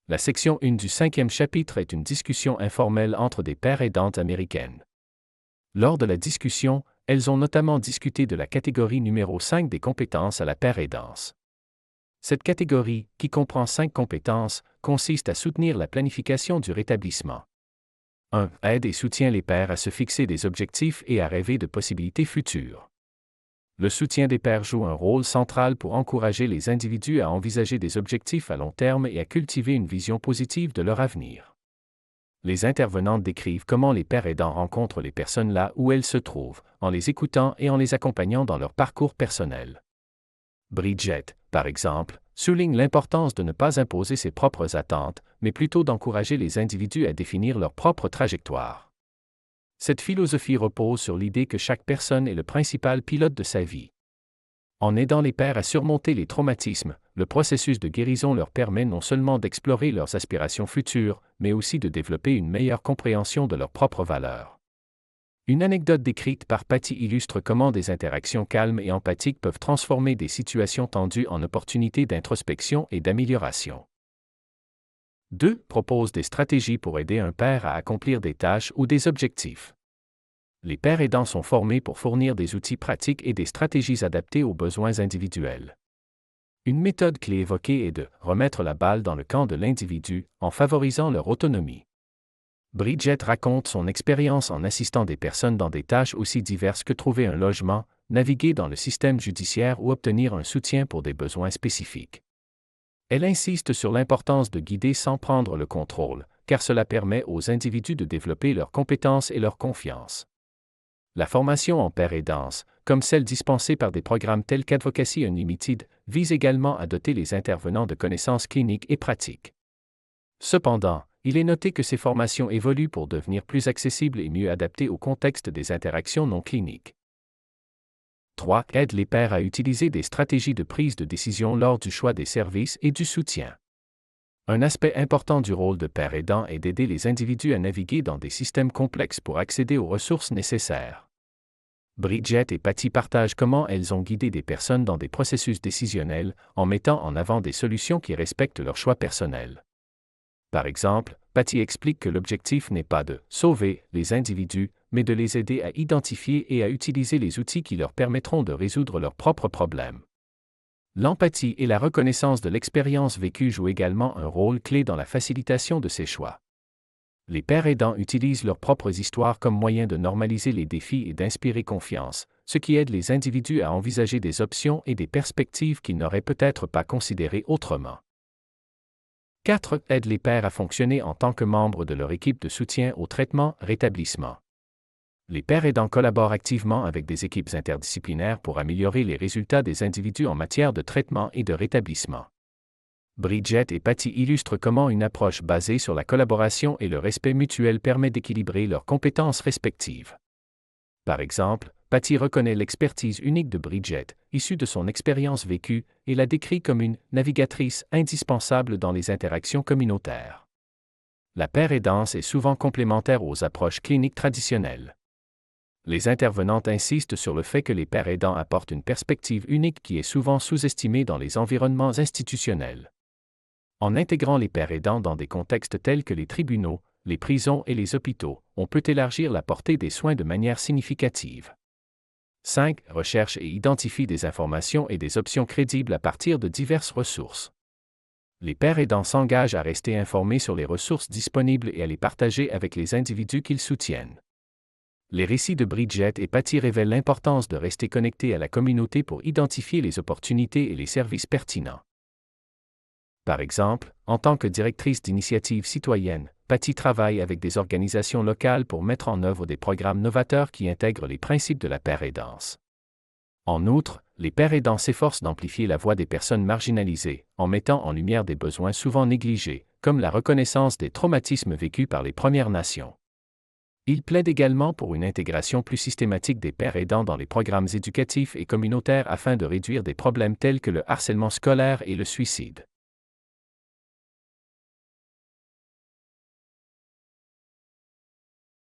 La section 1 du 5e chapitre est une discussion informelle entre des pères aidantes américaines. Lors de la discussion, elles ont notamment discuté de la catégorie numéro 5 des compétences à la père aidance. Cette catégorie, qui comprend 5 compétences, consiste à soutenir la planification du rétablissement. 1. Aide et soutient les pères à se fixer des objectifs et à rêver de possibilités futures. Le soutien des pères joue un rôle central pour encourager les individus à envisager des objectifs à long terme et à cultiver une vision positive de leur avenir. Les intervenantes décrivent comment les pères aidants rencontrent les personnes là où elles se trouvent, en les écoutant et en les accompagnant dans leur parcours personnel. Bridget, par exemple, souligne l'importance de ne pas imposer ses propres attentes, mais plutôt d'encourager les individus à définir leur propre trajectoire. Cette philosophie repose sur l'idée que chaque personne est le principal pilote de sa vie. En aidant les pères à surmonter les traumatismes, le processus de guérison leur permet non seulement d'explorer leurs aspirations futures, mais aussi de développer une meilleure compréhension de leurs propres valeurs. Une anecdote décrite par Patty illustre comment des interactions calmes et empathiques peuvent transformer des situations tendues en opportunités d'introspection et d'amélioration. 2. Propose des stratégies pour aider un père à accomplir des tâches ou des objectifs. Les pères aidants sont formés pour fournir des outils pratiques et des stratégies adaptées aux besoins individuels. Une méthode clé évoquée est de remettre la balle dans le camp de l'individu en favorisant leur autonomie. Bridget raconte son expérience en assistant des personnes dans des tâches aussi diverses que trouver un logement, naviguer dans le système judiciaire ou obtenir un soutien pour des besoins spécifiques. Elle insiste sur l'importance de guider sans prendre le contrôle, car cela permet aux individus de développer leurs compétences et leur confiance. La formation en père aidance, comme celle dispensée par des programmes tels qu'Advocacy Unlimited, vise également à doter les intervenants de connaissances cliniques et pratiques. Cependant, il est noté que ces formations évoluent pour devenir plus accessibles et mieux adaptées au contexte des interactions non cliniques. 3. Aide les pères à utiliser des stratégies de prise de décision lors du choix des services et du soutien. Un aspect important du rôle de père aidant est d'aider les individus à naviguer dans des systèmes complexes pour accéder aux ressources nécessaires. Bridget et Patty partagent comment elles ont guidé des personnes dans des processus décisionnels en mettant en avant des solutions qui respectent leurs choix personnels. Par exemple, Patty explique que l'objectif n'est pas de sauver les individus, mais de les aider à identifier et à utiliser les outils qui leur permettront de résoudre leurs propres problèmes. L'empathie et la reconnaissance de l'expérience vécue jouent également un rôle clé dans la facilitation de ces choix. Les pères aidants utilisent leurs propres histoires comme moyen de normaliser les défis et d'inspirer confiance, ce qui aide les individus à envisager des options et des perspectives qu'ils n'auraient peut-être pas considérées autrement. 4. Aide les pères à fonctionner en tant que membres de leur équipe de soutien au traitement-rétablissement. Les pères aidants collaborent activement avec des équipes interdisciplinaires pour améliorer les résultats des individus en matière de traitement et de rétablissement. Bridget et Patty illustrent comment une approche basée sur la collaboration et le respect mutuel permet d'équilibrer leurs compétences respectives. Par exemple, Patty reconnaît l'expertise unique de Bridget, issue de son expérience vécue, et la décrit comme une navigatrice indispensable dans les interactions communautaires. La père aidance est souvent complémentaire aux approches cliniques traditionnelles. Les intervenantes insistent sur le fait que les pères aidants apportent une perspective unique qui est souvent sous-estimée dans les environnements institutionnels. En intégrant les pères aidants dans des contextes tels que les tribunaux, les prisons et les hôpitaux, on peut élargir la portée des soins de manière significative. 5. Recherche et identifie des informations et des options crédibles à partir de diverses ressources. Les pères aidants s'engagent à rester informés sur les ressources disponibles et à les partager avec les individus qu'ils soutiennent. Les récits de Bridget et Patty révèlent l'importance de rester connectés à la communauté pour identifier les opportunités et les services pertinents. Par exemple, en tant que directrice d'initiatives citoyennes, Patty travaille avec des organisations locales pour mettre en œuvre des programmes novateurs qui intègrent les principes de la père aidance. En outre, les pères aidants s'efforcent d'amplifier la voix des personnes marginalisées, en mettant en lumière des besoins souvent négligés, comme la reconnaissance des traumatismes vécus par les Premières Nations. Ils plaident également pour une intégration plus systématique des pères aidants dans les programmes éducatifs et communautaires afin de réduire des problèmes tels que le harcèlement scolaire et le suicide.